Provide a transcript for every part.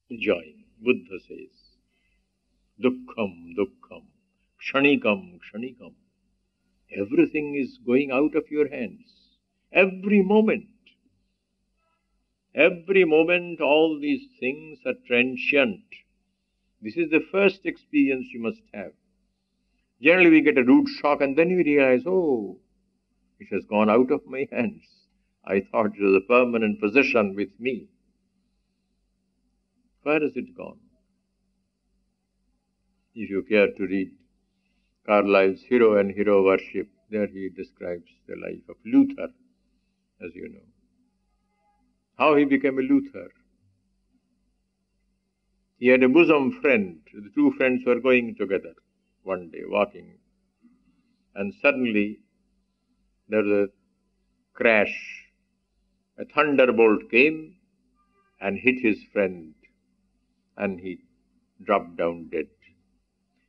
enjoying. Buddha says, Dukkham, Dukkham, Kshanikam, Kshanikam. Everything is going out of your hands. Every moment, all these things are transient. This is the first experience you must have. Generally we get a rude shock and then we realize, oh, it has gone out of my hands. I thought it was a permanent possession with me. Where has it gone? If you care to read Carlyle's Hero and Hero Worship, there he describes the life of Luther, as you know. How he became a Luther. He had a bosom friend. The two friends were going together one day, walking. And suddenly there was a crash. A thunderbolt came and hit his friend, and he dropped down dead.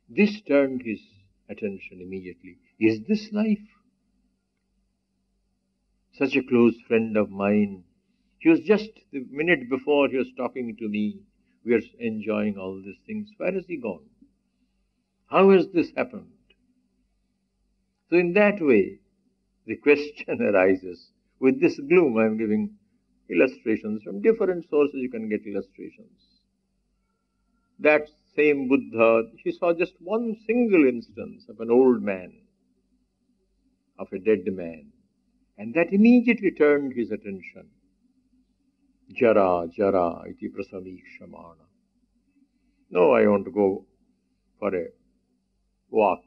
This turned his attention immediately. Is this life? Such a close friend of mine. He was just the minute before he was talking to me. We are enjoying all these things. Where has he gone? How has this happened? So in that way, the question arises. With this gloom, I am giving illustrations. From different sources you can get illustrations. That same Buddha, he saw just one single instance of an old man, of a dead man. And that immediately turned his attention. Jara, jara, iti prasameekshamana. No, I want to go for a walk.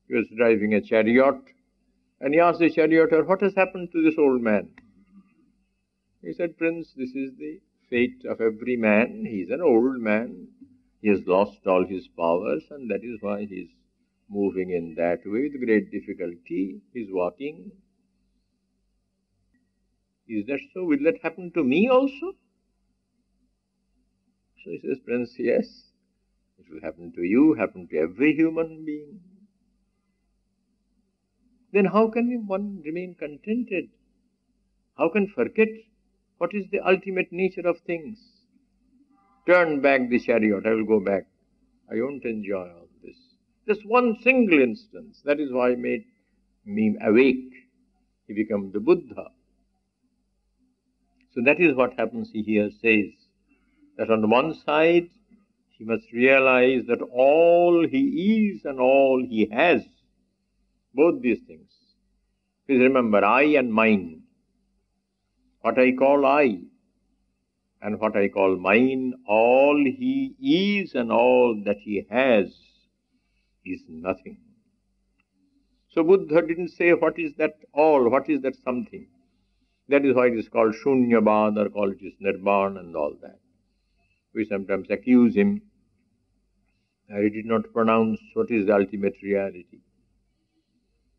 He was driving a chariot, and he asked the charioteer, what has happened to this old man? He said, Prince, this is the fate of every man. He is an old man. He has lost all his powers, and that is why he is moving in that way with great difficulty. He is walking. Is that so? Will that happen to me also? So he says, Prince, yes, it will happen to you, happen to every human being. Then how can one remain contented? How can forget what is the ultimate nature of things? Turn back the chariot, I will go back. I won't enjoy all this. Just one single instance, that is why made me awake. He became the Buddha. So that is what happens, he here says, that on one side, he must realize that all he is and all he has, both these things. Please remember, I and mine. What I call I and what I call mine, all he is and all that he has is nothing. So Buddha didn't say what is that all, what is that something. That is why it is called Shunyabad, or call it is Nirvana and all that. We sometimes accuse him that he did not pronounce what is the ultimate reality.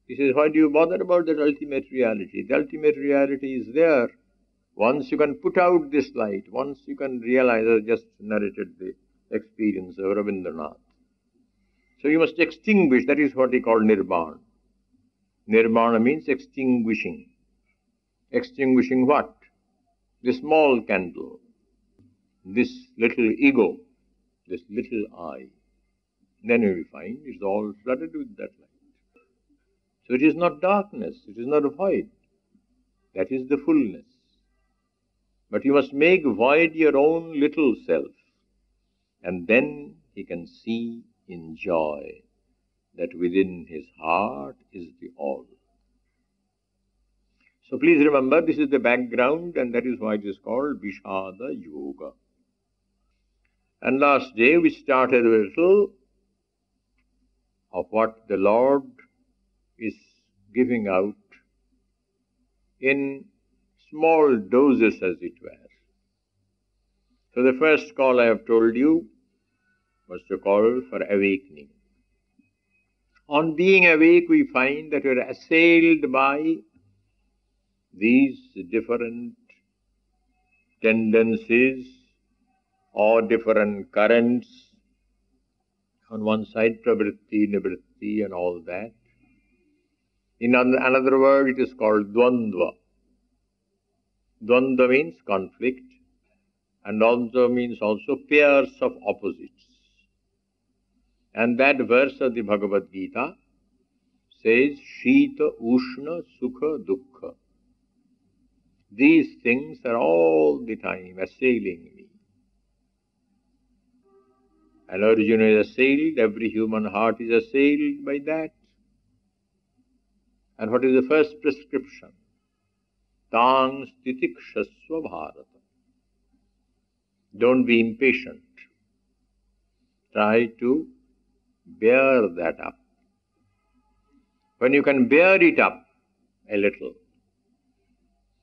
He says, why do you bother about that ultimate reality? The ultimate reality is there. Once you can put out this light, once you can realize, I just narrated the experience of Rabindranath. So you must extinguish, that is what he called Nirvana. Nirvana means extinguishing. Extinguishing what? The small candle, this little ego, this little I. Then you will find it's all flooded with that light. So it is not darkness, it is not a void. That is the fullness. But you must make void your own little self, and then he can see in joy that within his heart is the all. So please remember, this is the background, and that is why it is called Visada Yoga. And last day we started a little of what the Lord is giving out in small doses, as it were. So the first call I have told you was to call for awakening. On being awake, we find that we are assailed by these different tendencies or different currents. On one side, pravritti, nivritti and all that. In another word, it is called dvandva. Dvandva means conflict. and also means also pairs of opposites. And that verse of the Bhagavad Gita says, Shita, Ushna, Sukha, Dukkha. These things are all the time assailing me. And Arjuna is assailed, every human heart is assailed by that. And what is the first prescription? Tang stitikshasva bharata. Don't be impatient. Try to bear that up. When you can bear it up a little,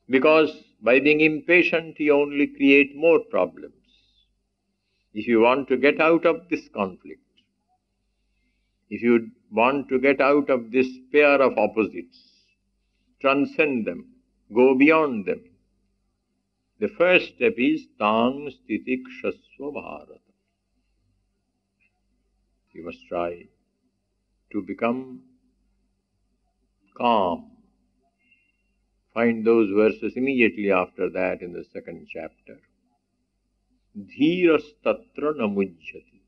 because by being impatient you only create more problems. If you want to get out of this conflict, if you want to get out of this pair of opposites, transcend them, go beyond them, the first step is Tang Stitikshasva Bharata. You must try to become calm. Find those verses immediately after that in the second chapter. Dhirastatra namujjati.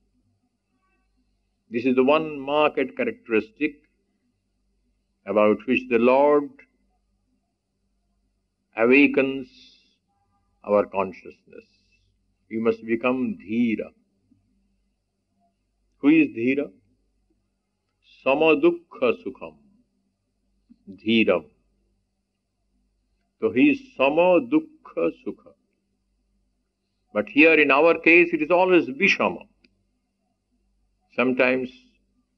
This is the one marked characteristic about which the Lord awakens our consciousness. You must become dhira. Who is dhira? Samadukha sukham. Dhiram. So he is samadukha sukha. But here in our case it is always vishama. Sometimes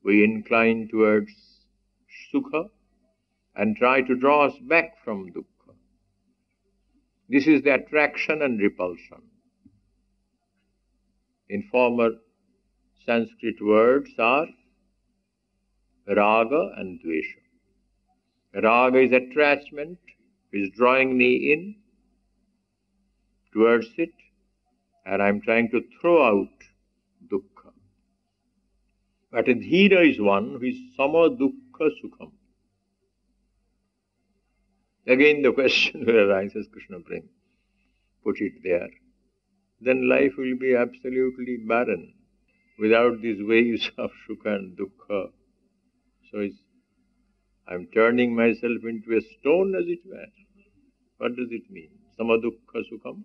we incline towards sukha and try to draw us back from dukkha. This is the attraction and repulsion. In former Sanskrit words are raga and dvesha. Raga is attachment, is drawing me in towards it, and I am trying to throw out dukkha. But dhira is one who is sama dukkha sukham. Again the question will arise, as Krishna put it there. Then life will be absolutely barren without these waves of sukha and dukkha. So I am turning myself into a stone, as it were. What does it mean? Samadukha sukham.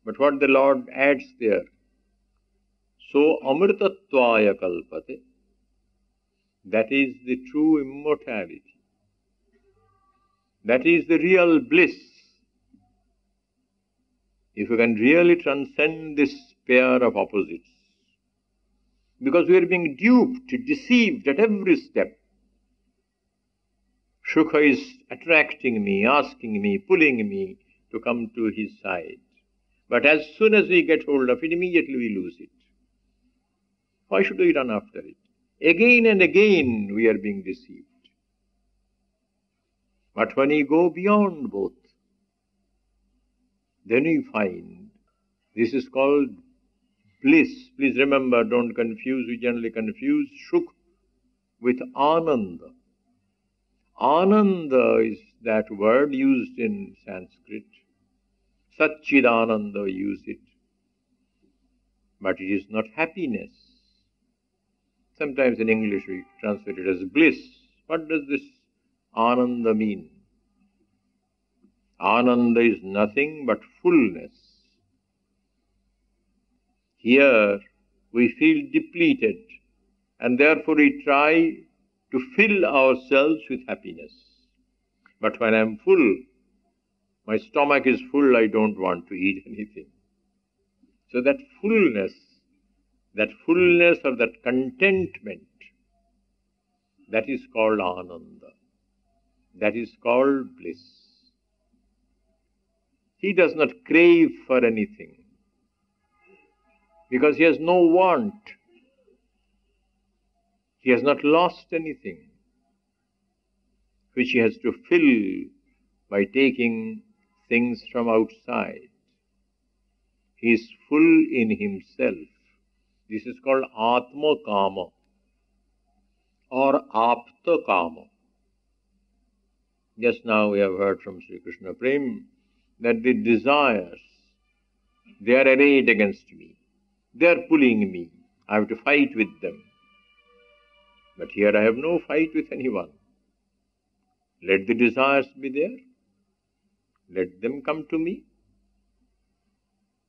But what the Lord adds there, so amritatvaya kalpate, that is the true immortality. That is the real bliss. If you can really transcend this pair of opposites, because we are being duped, deceived at every step. Sukha is attracting me, asking me, pulling me to come to his side. But as soon as we get hold of it, immediately we lose it. Why should we run after it? Again and again we are being deceived. But when we go beyond both, then we find this is called bliss. Please remember, don't confuse, we generally confuse Sukh with Ananda. Ananda is that word used in Sanskrit. Satchidananda use it. But it is not happiness. Sometimes in English we translate it as bliss. What does this Ananda mean? Ananda is nothing but fullness. Here we feel depleted, and therefore we try to fill ourselves with happiness. But when I am full, my stomach is full, I don't want to eat anything. So that fullness or that contentment, that is called Ananda. That is called bliss. He does not crave for anything, because he has no want. He has not lost anything which he has to fill by taking things from outside. He is full in himself. This is called Atma Kama or Apta Kama. Just now we have heard from Sri Krishna Prem that the desires They are arrayed against me. They are pulling me. I have to fight with them. But here I have no fight with anyone. Let the desires be there. Let them come to me.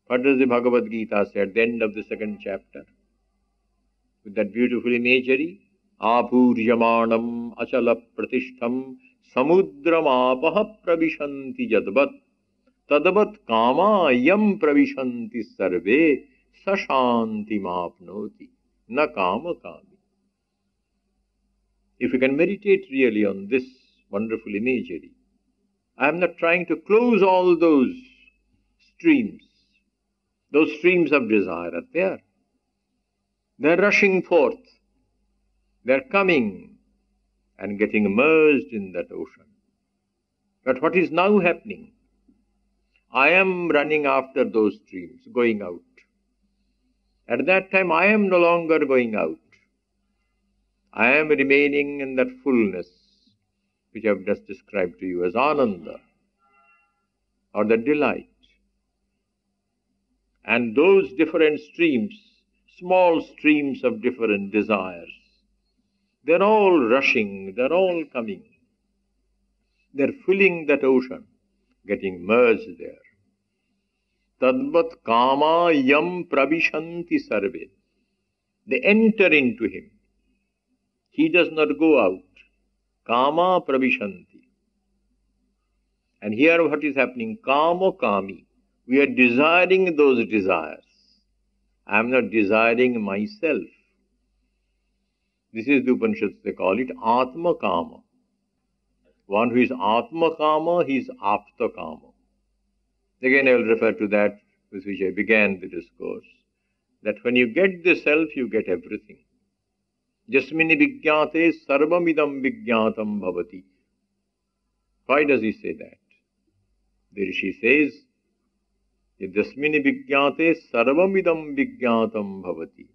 What does the Bhagavad Gita say at the end of the second chapter? With that beautiful imagery, Apuryamanam achala pratishtham samudramapah pravishanti jadvat tadavat kama yam pravishanti sarve sashanti mapnoti na kama kami. If you can meditate really on this wonderful imagery, I am not trying to close all those streams. Those streams of desire are there. They are rushing forth. They are coming and getting immersed in that ocean. But what is now happening? I am running after those streams, going out. At that time, I am no longer going out. I am remaining in that fullness, which I have just described to you as Ananda, or the delight. And those different streams, small streams of different desires, they're all rushing, they're all coming. They're filling that ocean, getting merged there. Tadvat kama yam pravishanti sarve. They enter into him. He does not go out. Kama pravishanti. And here what is happening? Kama kami. We are desiring those desires. I am not desiring myself. This is the Upanishads, they call it Atma Kama. One who is Atma Kama, he is Apta Kama. Again I will refer to that with which I began the discourse, that when you get the self, you get everything. Jasmini vijñāte sarvamidam vijñātam bhavati. Why does he say that? The Rishi says, Jasmini vijñāte sarvamidam vijñātam bhavati.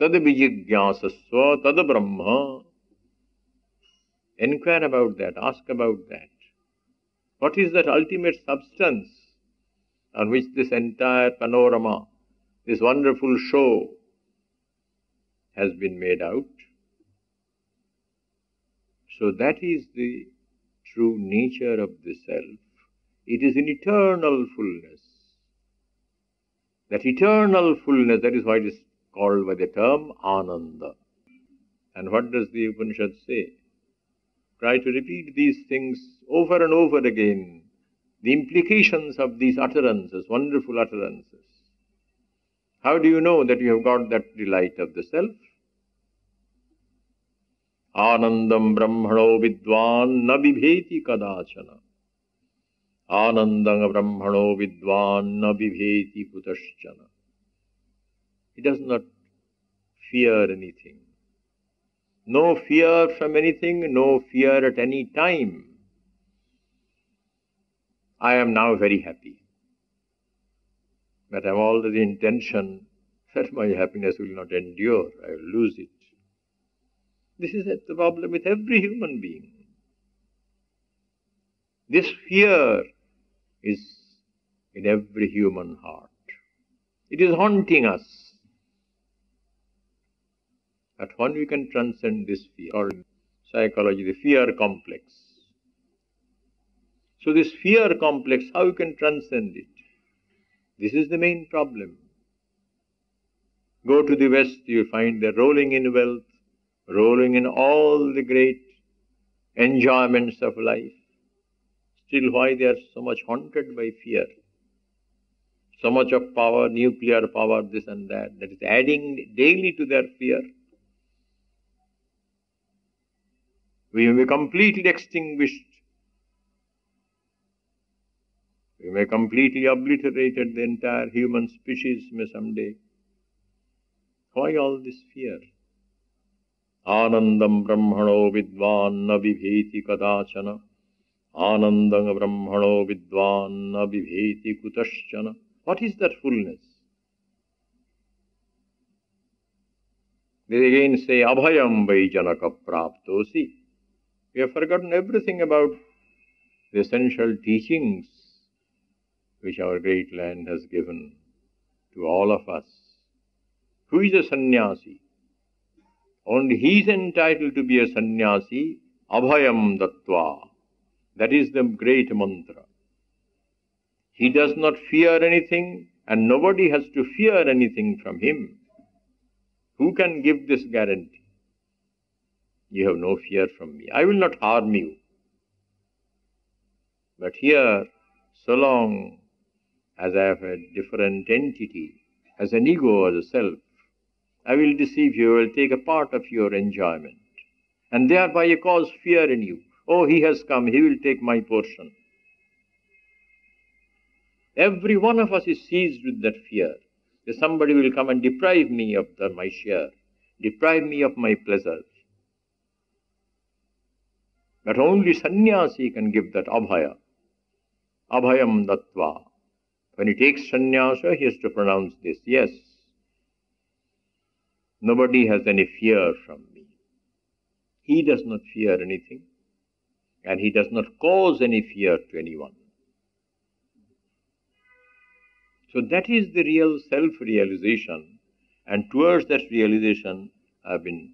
Tad vijignyasasva tad brahma. Inquire about that, ask about that. What is that ultimate substance on which this entire panorama, this wonderful show has been made out? So that is the true nature of the self. It is an eternal fullness. That eternal fullness, that is why it is called by the term Ananda. And what does the Upanishad say? Try to repeat these things over and over again. The implications of these utterances, wonderful utterances. How do you know that you have got that delight of the self? Anandam brahmano vidvan na vibheti kadachana. Anandam brahmano vidvan na vibheti kutaschana. He does not fear anything. No fear from anything, no fear at any time. I am now very happy. But I have already intention that my happiness will not endure. I will lose it. This is the problem with every human being. This fear is in every human heart. It is haunting us. But when we can transcend this fear, or in psychology, the fear complex. So this fear complex, how you can transcend it? This is the main problem. Go to the West, you find they're rolling in wealth, rolling in all the great enjoyments of life. Still, why they are so much haunted by fear? So much of power, nuclear power, this and that is adding daily to their fear. We may be completely extinguished. We may completely obliterated the entire human species may someday. Why all this fear? Anandam brahmano vidvan na vibheti kadachana. Anandam brahmano vidvan na vibheti kutaschana. What is that fullness? They again say, abhayam vai janaka praptosi. We have forgotten everything about the essential teachings which our great land has given to all of us. Who is a sannyasi? Only he is entitled to be a sannyasi, abhayam dattva. That is the great mantra. He does not fear anything, and nobody has to fear anything from him. Who can give this guarantee? You have no fear from me. I will not harm you. But here, so long as I have a different entity, as an ego, as a self, I will deceive you, I will take a part of your enjoyment. And thereby I cause fear in you. Oh, he has come, he will take my portion. Every one of us is seized with that fear. That somebody will come and deprive me of my share, deprive me of my pleasures. But only sannyasi can give that abhaya. Abhayam dattva. When he takes sannyasa, he has to pronounce this. Yes, nobody has any fear from me. He does not fear anything, and he does not cause any fear to anyone. So that is the real self-realization, and towards that realization I have been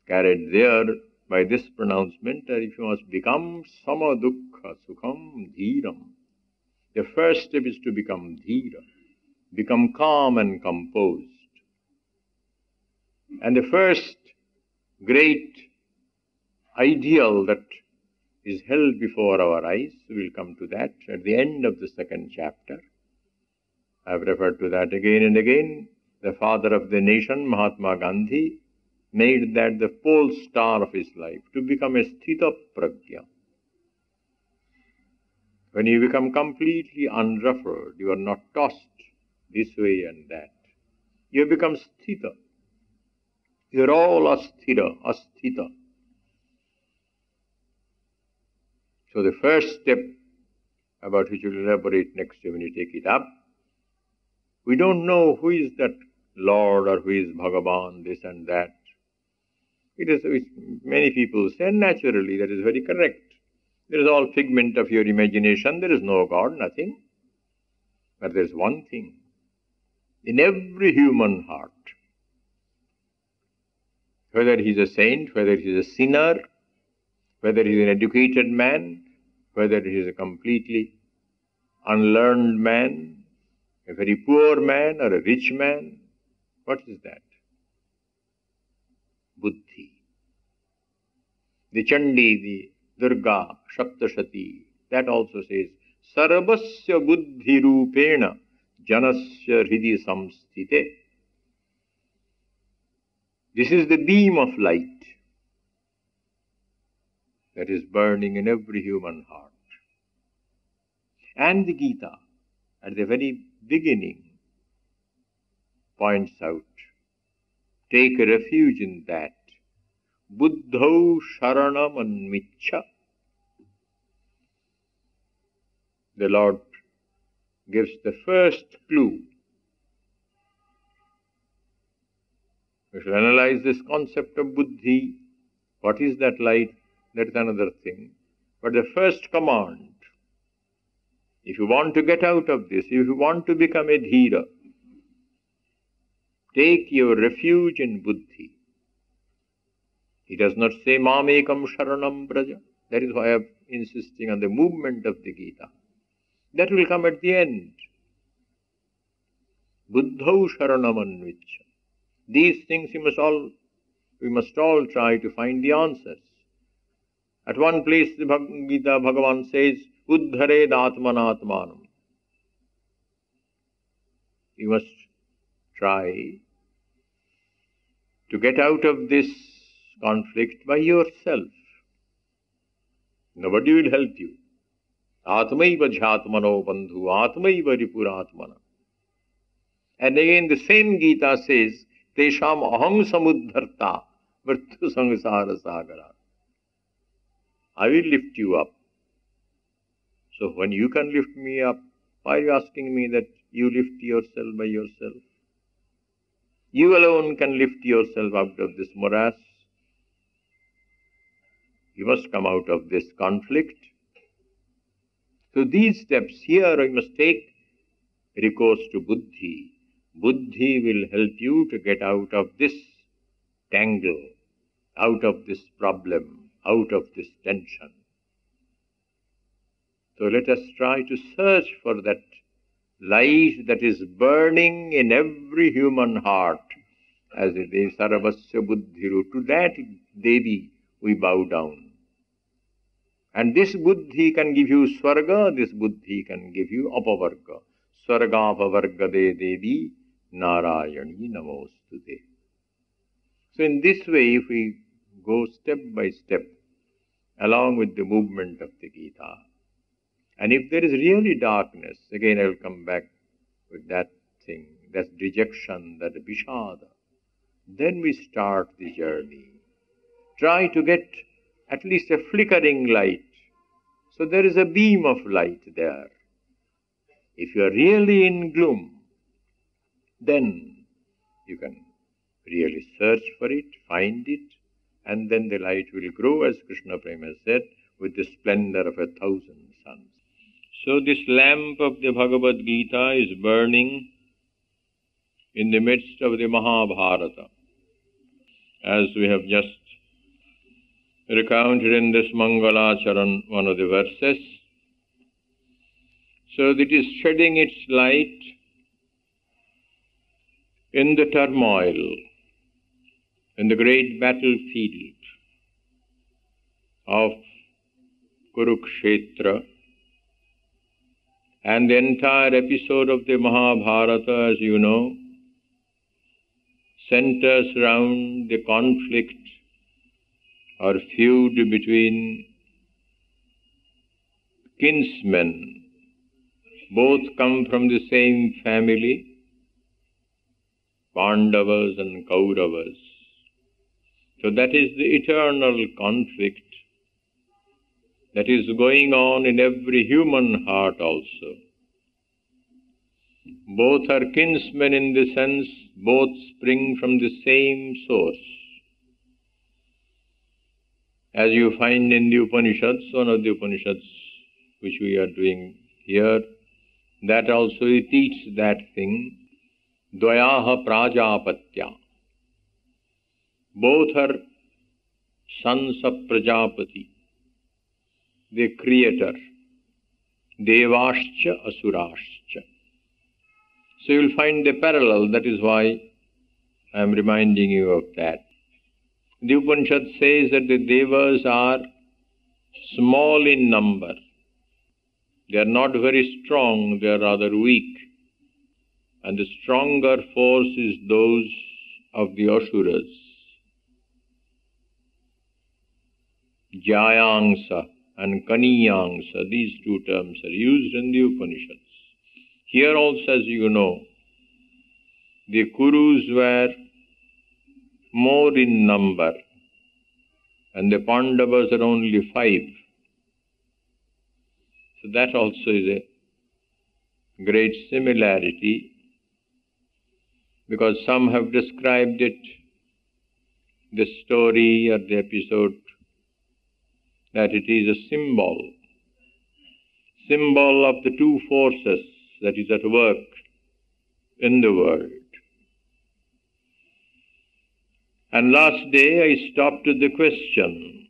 carried there by this pronouncement that if you must become sama dukkha sukham dhiram, the first step is to become dhira, become calm and composed. And the first great ideal that is held before our eyes, we will come to that at the end of the second chapter. I have referred to that again and again. The father of the nation, Mahatma Gandhi, made that the pole star of his life, to become a sthita prajna. When you become completely unruffled, you are not tossed this way and that. You become sthita. You are all asthira, asthita. So the first step, about which we will elaborate next when you take it up, we don't know who is that Lord or who is Bhagavan, this and that. It is, many people say, naturally, that is very correct. There is all figment of your imagination. There is no God, nothing. But there is one thing. In every human heart, whether he is a saint, whether he is a sinner, whether he is an educated man, whether he is a completely unlearned man, a very poor man or a rich man, what is that? Buddhi. The Chandi, the Durga, Shaptashati, that also says, Sarvasya buddhi rupena janasya hridi samstite. This is the beam of light that is burning in every human heart. And the Gita, at the very beginning, points out, take refuge in that. Buddhau sharanam anmicha. The Lord gives the first clue. We shall analyze this concept of buddhi. What is that light? That is another thing. But the first command, if you want to get out of this, if you want to become a dhira, take your refuge in buddhi. He does not say mamekam sharanam braja. That is why I am insisting on the movement of the Gita. That will come at the end. Buddhau sharanam anvicha. These things we must all try to find the answers. At one place the Gita Bhagavan says, Uddhared atmanatmanam. You must try to get out of this conflict by yourself. Nobody will help you. Atmaiva jhatmano bandhu, atmaiva ripuratmana. And again the same Gita says, Tesham aham samuddharta mrityu samsara sagara. I will lift you up. So when you can lift me up, why are you asking me that you lift yourself by yourself? You alone can lift yourself out of this morass. You must come out of this conflict. So these steps here we must take recourse to buddhi. Buddhi will help you to get out of this tangle, out of this problem, out of this tension. So let us try to search for that light that is burning in every human heart. As it is, Sarvasya Buddhiru, to that Devi we bow down. And this buddhi can give you swarga, this buddhi can give you apavarga. Swarga apavarga de Devi Narayani Namostute. So in this way, if we go step by step, along with the movement of the Gita, and if there is really darkness, again I will come back with that thing, that dejection, that Visada, then we start the journey. Try to get at least a flickering light. So there is a beam of light there. If you are really in gloom, then you can really search for it, find it, and then the light will grow, as Krishna Prema said, with the splendor of 1,000 suns. So this lamp of the Bhagavad Gita is burning in the midst of the Mahabharata, as we have just recounted in this Mangalacharan, one of the verses. So it is shedding its light in the turmoil, in the great battlefield of Kurukshetra. And the entire episode of the Mahabharata, as you know, centers around the conflict or feud between kinsmen. Both come from the same family, Pandavas and Kauravas. So that is the eternal conflict that is going on in every human heart also. Both are kinsmen in the sense both spring from the same source. As you find in the Upanishads, one of the Upanishads which we are doing here, that also it teaches that thing, Dvayaha Prajapatya. Both are sons of Prajapati, the creator, Devascha Asurascha. So you will find the parallel, that is why I am reminding you of that. The Upanishad says that the Devas are small in number. They are not very strong, they are rather weak. And the stronger force is those of the Asuras. Jayangsa and Kaniyangsa, these two terms are used in the Upanishads. Here also, as you know, the Kurus were more in number, and the Pandavas are only 5. So that also is a great similarity, because some have described it, the story or the episode, that it is a symbol of the two forces that is at work in the world. And last day I stopped with the question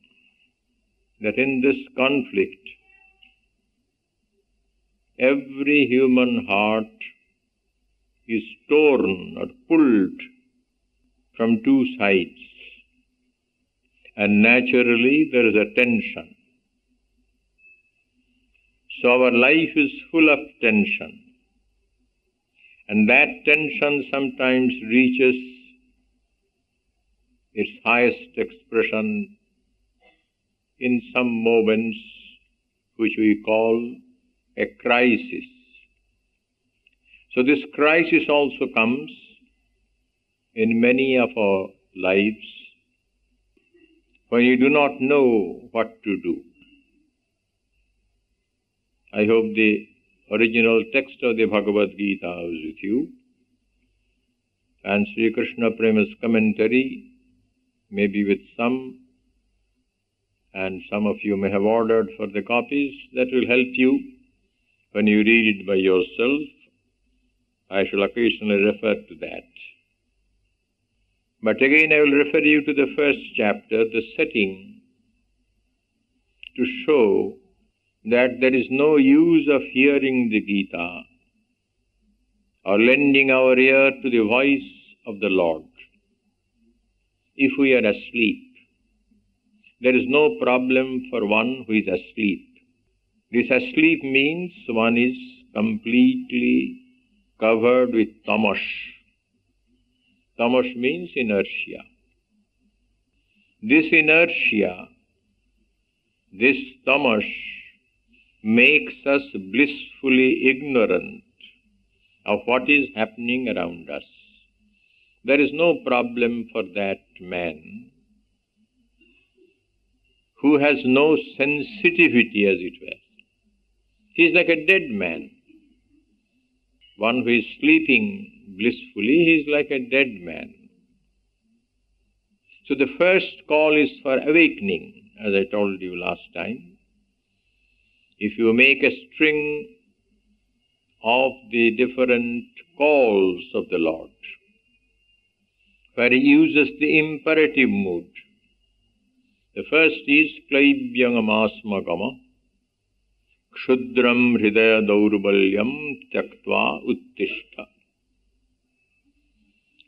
that in this conflict, every human heart is torn or pulled from two sides. And naturally there is a tension. So our life is full of tension. And that tension sometimes reaches its highest expression in some moments which we call a crisis. So this crisis also comes in many of our lives when you do not know what to do. I hope the original text of the Bhagavad Gita is with you, and Sri Krishna Prema's commentary may be with some, and some of you may have ordered for the copies. That will help you When you read it by yourself, I shall occasionally refer to that. But again, I will refer you to the first chapter, the setting, to show that there is no use of hearing the Gita or lending our ear to the voice of the Lord if we are asleep. There is no problem for one who is asleep. This asleep means one is completely covered with tamas. Tamas means inertia. This inertia, this tamas, makes us blissfully ignorant of what is happening around us. There is no problem for that man who has no sensitivity, as it were. He is like a dead man. One who is sleeping blissfully, he is like a dead man. So the first call is for awakening, as I told you last time. If you make a string of the different calls of the Lord, where he uses the imperative mood, the first is Klaibyangam Kshudram Hridaya Daurbalyam Tyaktva Uttishta.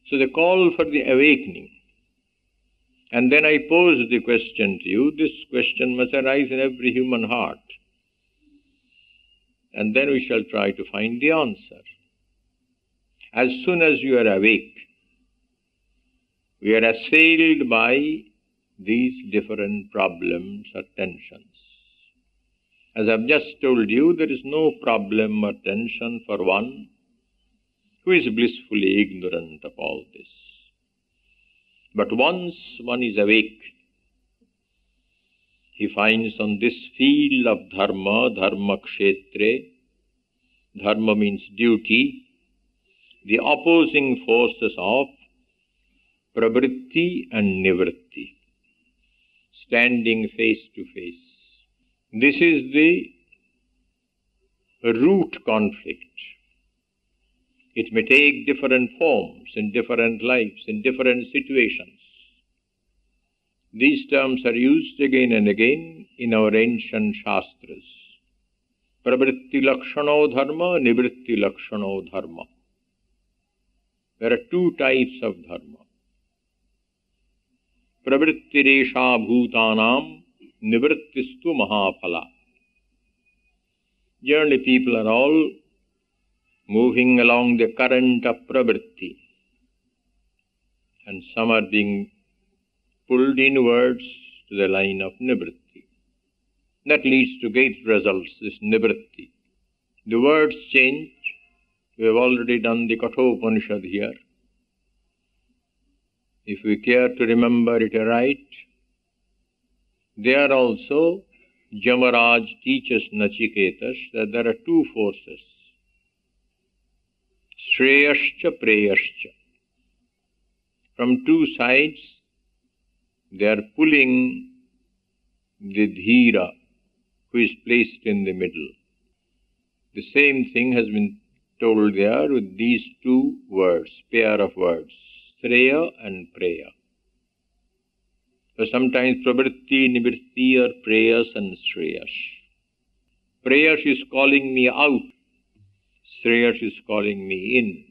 So the call for the awakening. And then I pose the question to you. This question must arise in every human heart. And then we shall try to find the answer. As soon as you are awake, we are assailed by these different problems or tensions. As I've just told you, there is no problem or tension for one who is blissfully ignorant of all this. But once one is awake, he finds on this field of dharma, dharma kshetre, dharma means duty, the opposing forces of pravritti and nivritti, standing face to face. This is the root conflict. It may take different forms in different lives, in different situations. These terms are used again and again in our ancient shastras. Pravritti lakshano dharma, nivritti lakshano dharma. There are two types of dharma. Pravritti resha bhutanam, nivrittistu mahaphala. Generally, people are all moving along the current of pravritti, and some are being pulled inwards to the line of nivritti. That leads to great results, this nivritti. The words change. We have already done the Kathopanishad here. If we care to remember it aright, there also Jamaraj teaches Nachiketas that there are two forces, Shreyascha Preyascha. From two sides, they are pulling the Dhira, who is placed in the middle. The same thing has been told there with these two words, pair of words, Shreya and Preya. So sometimes pravritti, nivritti are prayas and shreyas. Prayas is calling me out, shreyas is calling me in.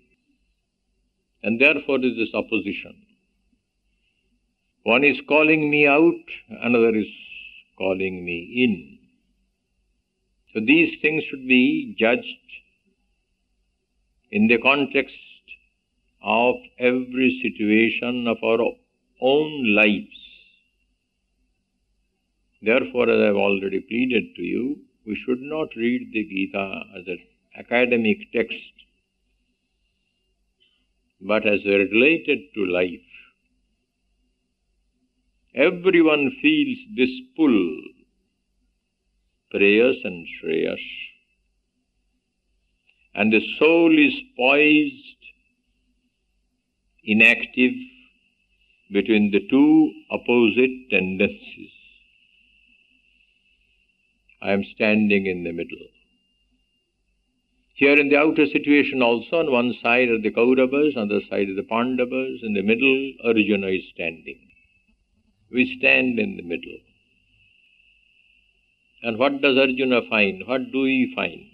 And therefore there is this opposition. One is calling me out, another is calling me in. So these things should be judged in the context of every situation of our own lives. Therefore, as I have already pleaded to you, we should not read the Gita as an academic text, but as related to life. Everyone feels this pull, prayas and shreyas, and the soul is poised, inactive, between the two opposite tendencies. I am standing in the middle. Here in the outer situation also, on one side are the Kauravas, on the other side are the Pandavas, in the middle Arjuna is standing. We stand in the middle. And what does Arjuna find? What do we find?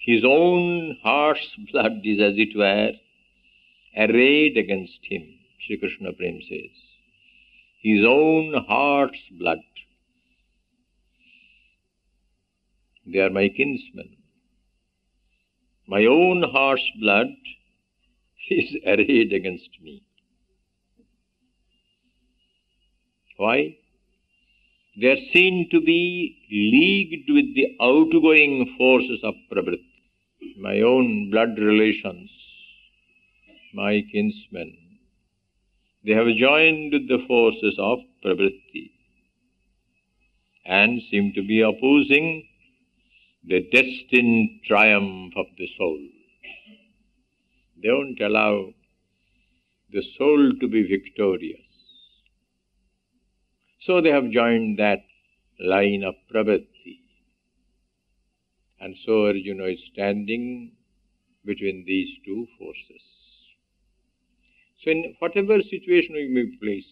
His own heart's blood is, as it were, arrayed against him, Sri Krishna Prem says. His own heart's blood. They are my kinsmen. My own heart's blood is arrayed against me. Why? They are seen to be leagued with the outgoing forces of Pravritti. My own blood relations, my kinsmen, they have joined with the forces of Pravritti and seem to be opposing the destined triumph of the soul. They don't allow the soul to be victorious. So they have joined that line of Pravritti. And so Arjuna is standing between these two forces. So in whatever situation we may be placed,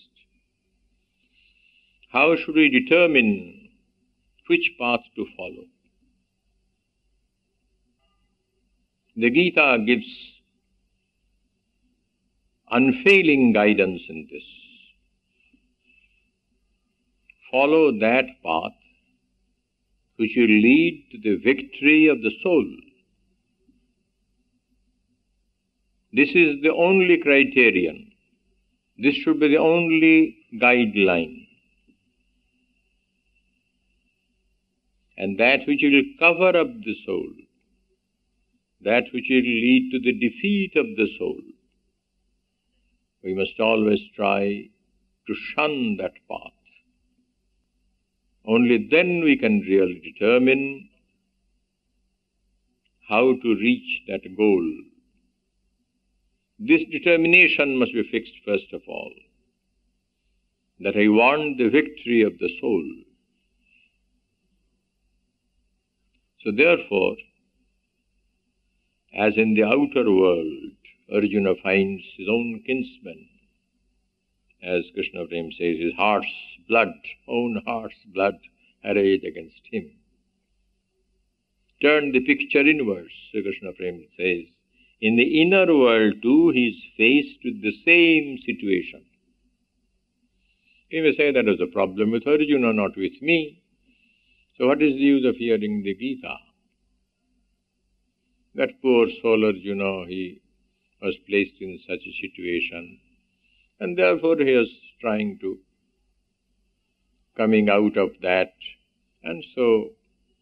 how should we determine which path to follow? The Gita gives unfailing guidance in this. Follow that path which will lead to the victory of the soul. This is the only criterion. This should be the only guideline. And that which will cover up the soul, that which will lead to the defeat of the soul, we must always try to shun that path. Only then we can really determine how to reach that goal. This determination must be fixed first of all, that I want the victory of the soul. So therefore, as in the outer world, Arjuna finds his own kinsmen, as Krishna Prem says, his heart's blood, own heart's blood arrayed against him. Turn the picture inwards, Sri Krishna Prem says. In the inner world too, he is faced with the same situation. He may say that is a problem with Arjuna, not with me. So what is the use of hearing the Gita? That poor soul Arjuna, he was placed in such a situation, and therefore he is trying to coming out of that. And so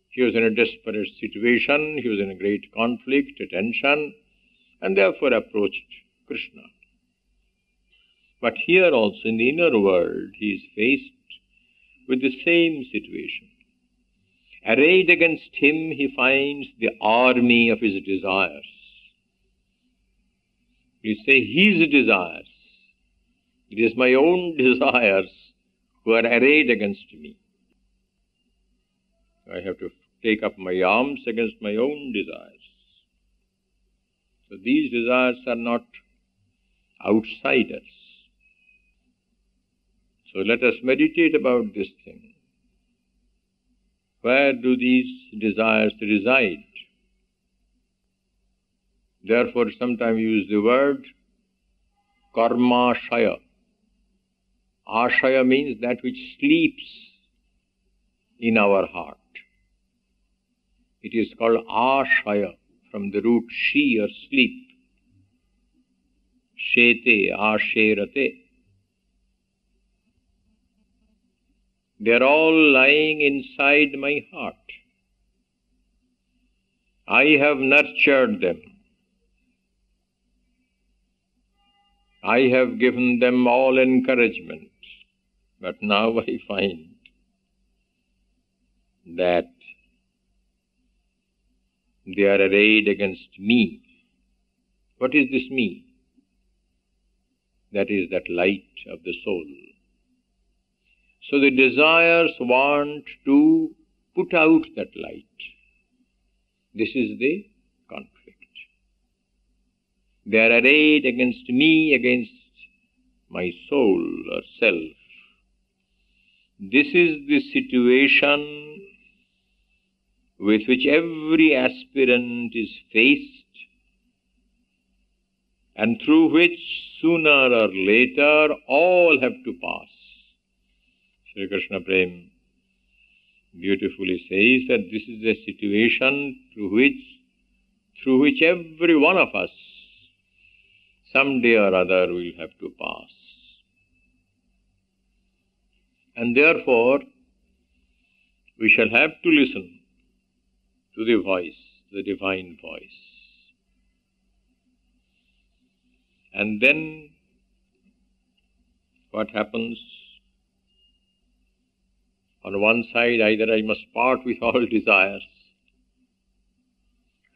he was in a desperate situation, he was in a great conflict, a tension, and therefore approached Krishna. But here also in the inner world, he is faced with the same situation. Arrayed against him, he finds the army of his desires. We say his desires. It is my own desires who are arrayed against me. I have to take up my arms against my own desires. So these desires are not outsiders. So let us meditate about this thing. Where do these desires reside? Therefore, sometimes we use the word karmashaya. Ashaya means that which sleeps in our heart. It is called ashaya, from the root she or sleep. Shete, asherate. They are all lying inside my heart. I have nurtured them. I have given them all encouragement. But now I find that they are arrayed against me. What is this me? That is that light of the soul. So the desires want to put out that light. This is the conflict. They are arrayed against me, against my soul or self. This is the situation with which every aspirant is faced, and through which sooner or later all have to pass. Sri Krishna Prem beautifully says that this is a situation through which every one of us someday or other will have to pass. And therefore, we shall have to listen to the voice, the divine voice. And then, what happens? On one side, either I must part with all desires,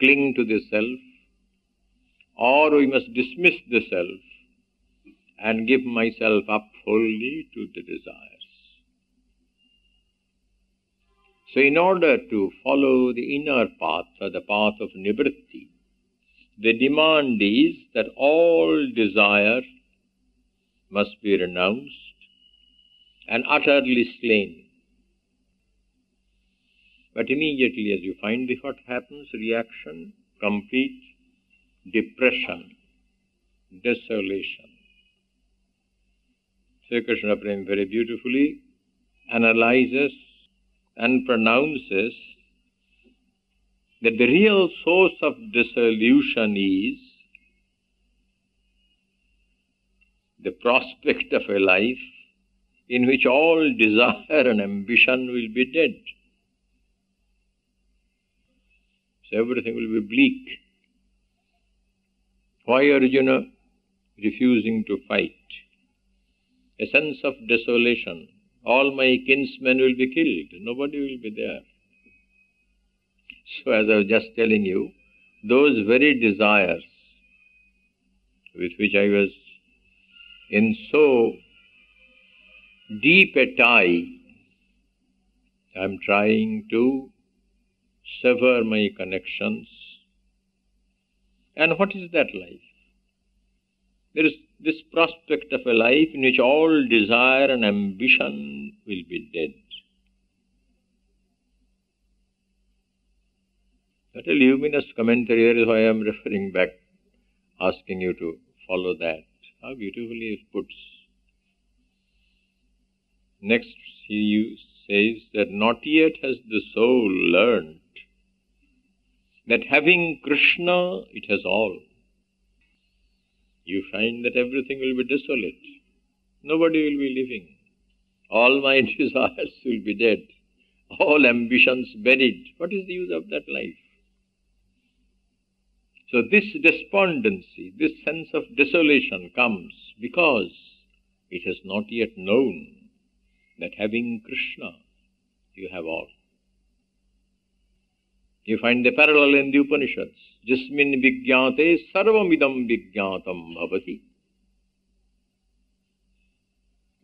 cling to the self, or we must dismiss the self and give myself up wholly to the desires. So in order to follow the inner path, or the path of nivritti, the demand is that all desire must be renounced and utterly slain. But immediately as you find what happens, reaction, complete depression, desolation. Sri Krishna Prem very beautifully analyzes and pronounces that the real source of dissolution is the prospect of a life in which all desire and ambition will be dead. So everything will be bleak. Why Arjuna refusing to fight? A sense of desolation. All my kinsmen will be killed. Nobody will be there. So as I was just telling you, those very desires with which I was in so deep a tie, I am trying to sever my connections. And what is that life? There is this prospect of a life in which all desire and ambition will be dead. That a luminous commentary here is why I am referring back, asking you to follow that. How beautifully it puts. Next he says that not yet has the soul learned that having Krishna, it has all. You find that everything will be desolate. Nobody will be living. All my desires will be dead. All ambitions buried. What is the use of that life? So this despondency, this sense of desolation comes because it has not yet known that having Krishna, you have all. You find the parallel in the Upanishads. Jasmin vigyate sarvamidam vigyatam bhavati.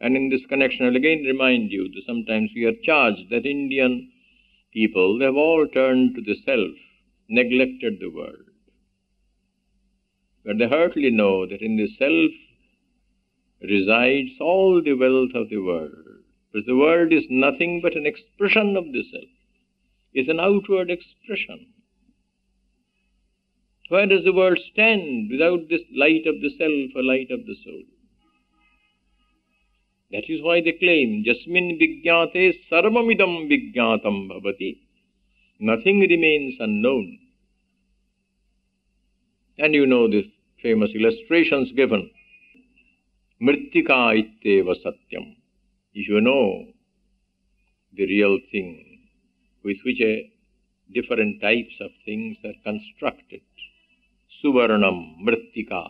And in this connection, I'll again remind you that sometimes we are charged that Indian people, they have all turned to the self, neglected the world. But they hardly know that in the self resides all the wealth of the world. Because the world is nothing but an expression of the self. It's an outward expression. Where does the world stand without this light of the self or light of the soul? That is why they claim, Jasmin vigyate sarvamidam vigyatam bhavati. Nothing remains unknown. And you know the famous illustrations given. Mrittika itteva satyam. If you know the real thing with which different types of things are constructed. Suvarnam, mrittika.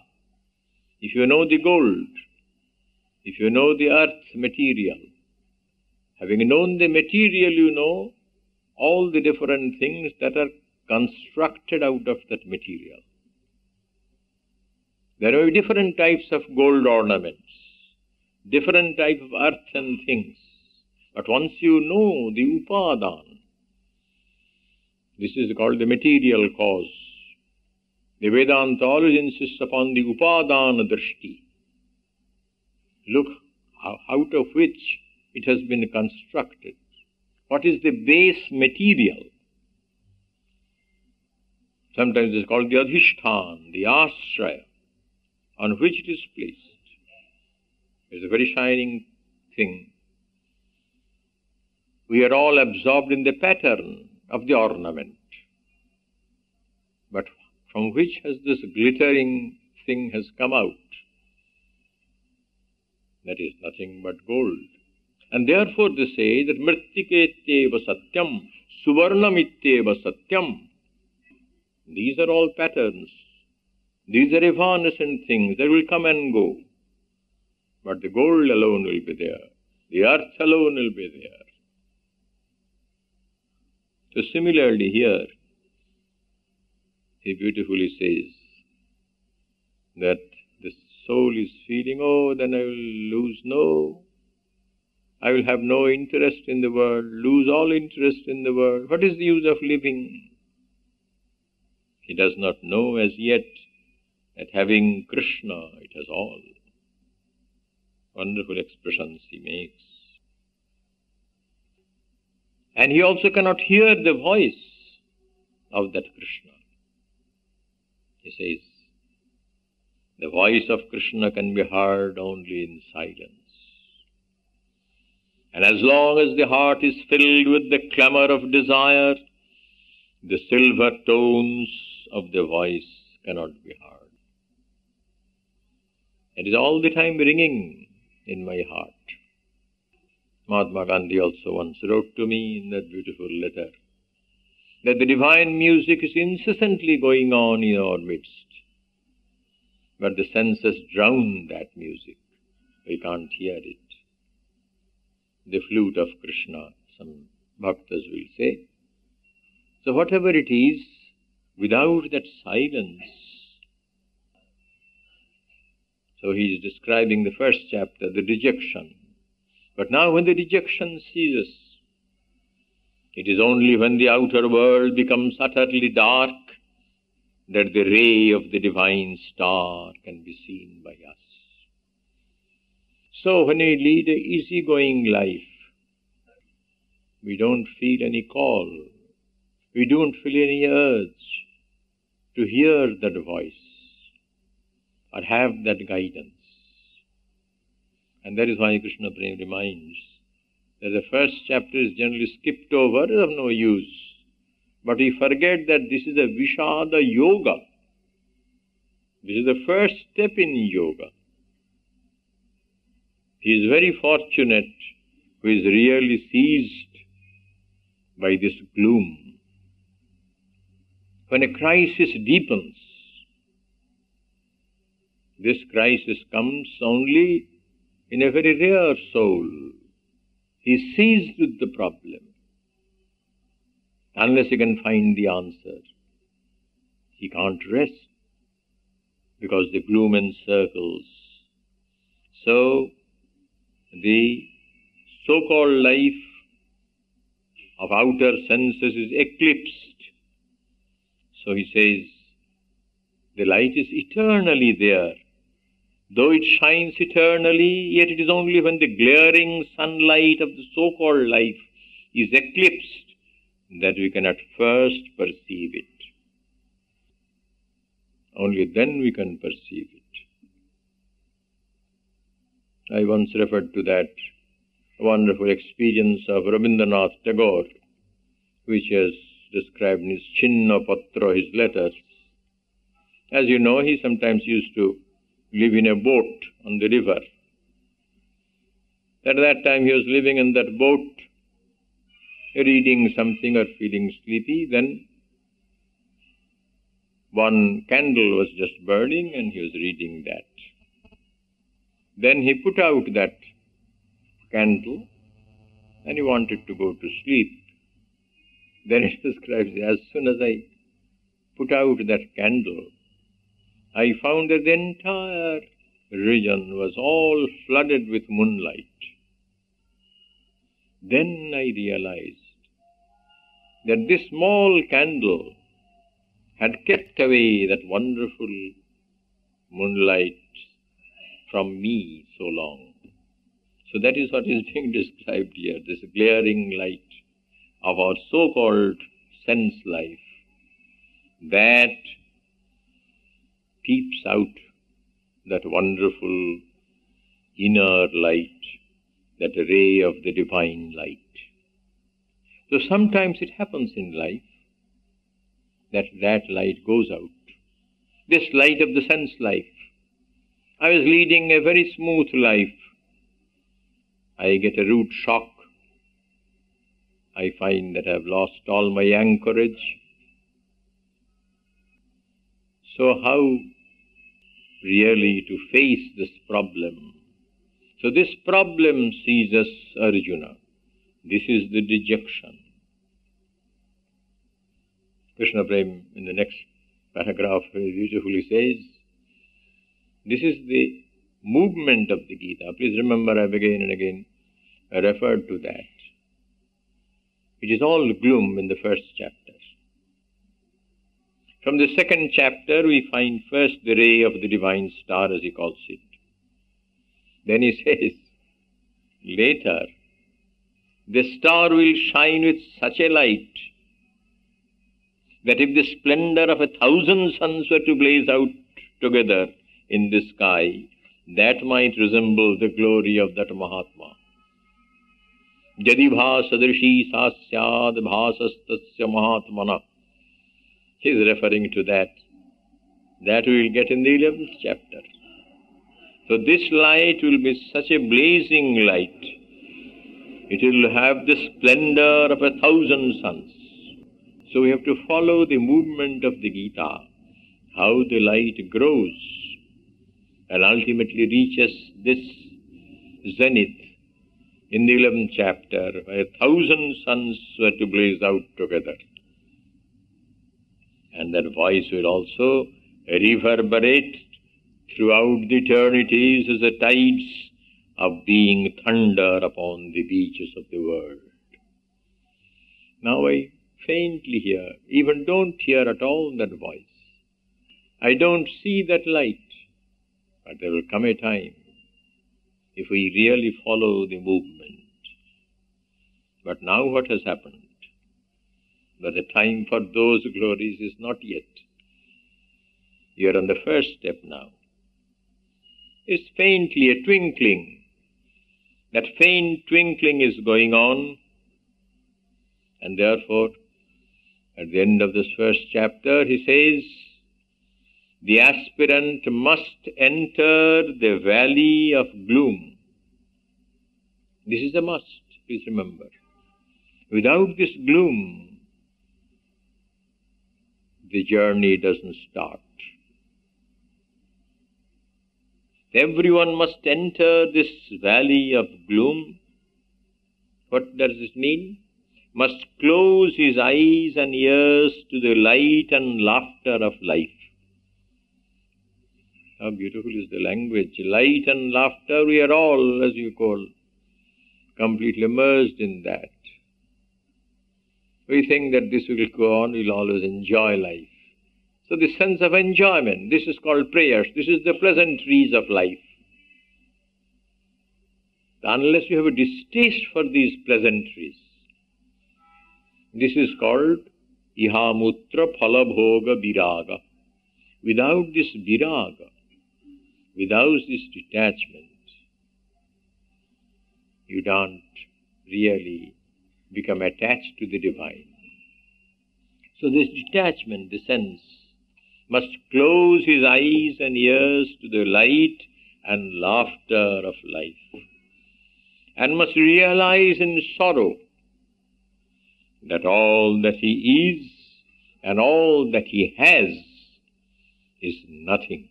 If you know the gold, if you know the earth's material, having known the material, you know all the different things that are constructed out of that material. There are different types of gold ornaments, different types of earthen things. But once you know the upadan, This is called the material cause. The Vedanta always insists upon the upadana drishti. Look out of which it has been constructed. What is the base material? Sometimes it is called the adhishthana, the ashraya, on which it is placed. It is a very shining thing. We are all absorbed in the pattern of the ornament. But from which has this glittering thing has come out? That is nothing but gold. And therefore they say that mrittiketyeva satyam, suvarnamityeva satyam. These are all patterns. These are evanescent things that will come and go. But the gold alone will be there. The earth alone will be there. So similarly here, he beautifully says that the soul is feeling, oh, then I will I will have no interest in the world, lose all interest in the world. What is the use of living? He does not know as yet that having Krishna, it has all. Wonderful expressions he makes. And he also cannot hear the voice of that Krishna. He says, the voice of Krishna can be heard only in silence. And as long as the heart is filled with the clamor of desire, the silver tones of the voice cannot be heard. It is all the time ringing in my heart. Mahatma Gandhi also once wrote to me in that beautiful letter that the divine music is incessantly going on in our midst. But the senses drown that music. We can't hear it. The flute of Krishna, some bhaktas will say. So whatever it is, without that silence. So he is describing the first chapter, the dejection. But now when the dejection ceases, it is only when the outer world becomes utterly dark that the ray of the divine star can be seen by us. So when we lead an easygoing life, we don't feel any call, we don't feel any urge to hear that voice or have that guidance. And that is why Krishna Prem reminds that the first chapter is generally skipped over, is of no use. But we forget that this is a Visada yoga. This is the first step in yoga. He is very fortunate who is really seized by this gloom. When a crisis deepens, this crisis comes only in a very rare soul. He is seized with the problem. Unless he can find the answer, he can't rest because the gloom encircles. So, the so-called life of outer senses is eclipsed. So he says, the light is eternally there. Though it shines eternally, yet it is only when the glaring sunlight of the so-called life is eclipsed that we can at first perceive it. Only then we can perceive it. I once referred to that wonderful experience of Rabindranath Tagore, which is described in his Chinna Patra, his letters. As you know, he sometimes used to live in a boat on the river. At that time he was living in that boat, reading something or feeling sleepy. Then one candle was just burning and he was reading that. Then he put out that candle and he wanted to go to sleep. Then it describes, as soon as I put out that candle, I found that the entire region was all flooded with moonlight. Then I realized that this small candle had kept away that wonderful moonlight from me so long. So that is what is being described here, this glaring light of our so-called sense life that peeps out that wonderful inner light, that ray of the divine light. So sometimes it happens in life that light goes out. This light of the sense life. I was leading a very smooth life. I get a rude shock. I find that I have lost all my anchorage. So how really to face this problem? So this problem seizes Arjuna. This is the dejection. Krishna Prem in the next paragraph very beautifully says, this is the movement of the Gita. Please remember, I have again and again referred to that. It is all gloom in the first chapter. From the second chapter, we find first the ray of the divine star, as he calls it. Then he says, later, the star will shine with such a light that if the splendor of 1,000 suns were to blaze out together in the sky, that might resemble the glory of that Mahatma. Jadi bhasadrishi sasyad bhasastasya mahatmana. He is referring to that. That we will get in the 11th chapter. So this light will be such a blazing light. It will have the splendor of 1,000 suns. So we have to follow the movement of the Gita, how the light grows and ultimately reaches this zenith in the 11th chapter, where 1,000 suns were to blaze out together. And that voice will also reverberate throughout the eternities as the tides of being thunder upon the beaches of the world. Now I faintly hear, even don't hear at all that voice. I don't see that light, but there will come a time if we really follow the movement. But now what has happened? But the time for those glories is not yet. You are on the first step now. It's faintly a twinkling. That faint twinkling is going on, and therefore, at the end of this first chapter, he says, the aspirant must enter the valley of gloom. This is a must, please remember. Without this gloom, the journey doesn't start. Everyone must enter this valley of gloom. What does this mean? Must close his eyes and ears to the light and laughter of life. How beautiful is the language. Light and laughter, we are all, as you call, completely immersed in that. We think that this will go on, we'll always enjoy life. So the sense of enjoyment, this is called prayers. This is the pleasantries of life. Unless you have a distaste for these pleasantries, this is called ihamutra phalabhoga viraga. Without this viraga, without this detachment, you don't really become attached to the divine. So this detachment, the sense, must close his eyes and ears to the light and laughter of life, and must realize in sorrow that all that he is and all that he has is nothing,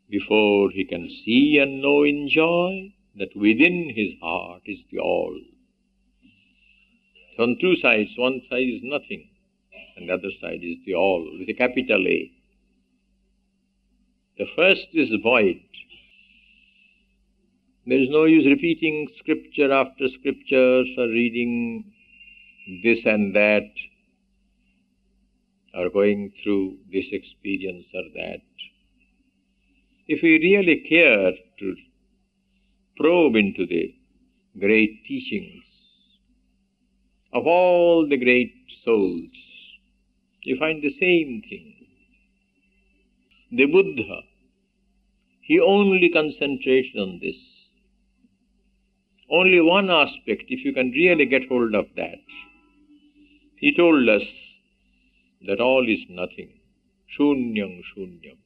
before he can see and know in joy that within his heart is the all. So on two sides, one side is nothing, and the other side is the all, with a capital A. The first is void. There is no use repeating scripture after scripture or reading this and that, or going through this experience or that. If we really care to probe into the great teachings of all the great souls, you find the same thing. The Buddha, he only concentrated on this. Only one aspect, if you can really get hold of that. He told us that all is nothing. Shunyam, shunyam.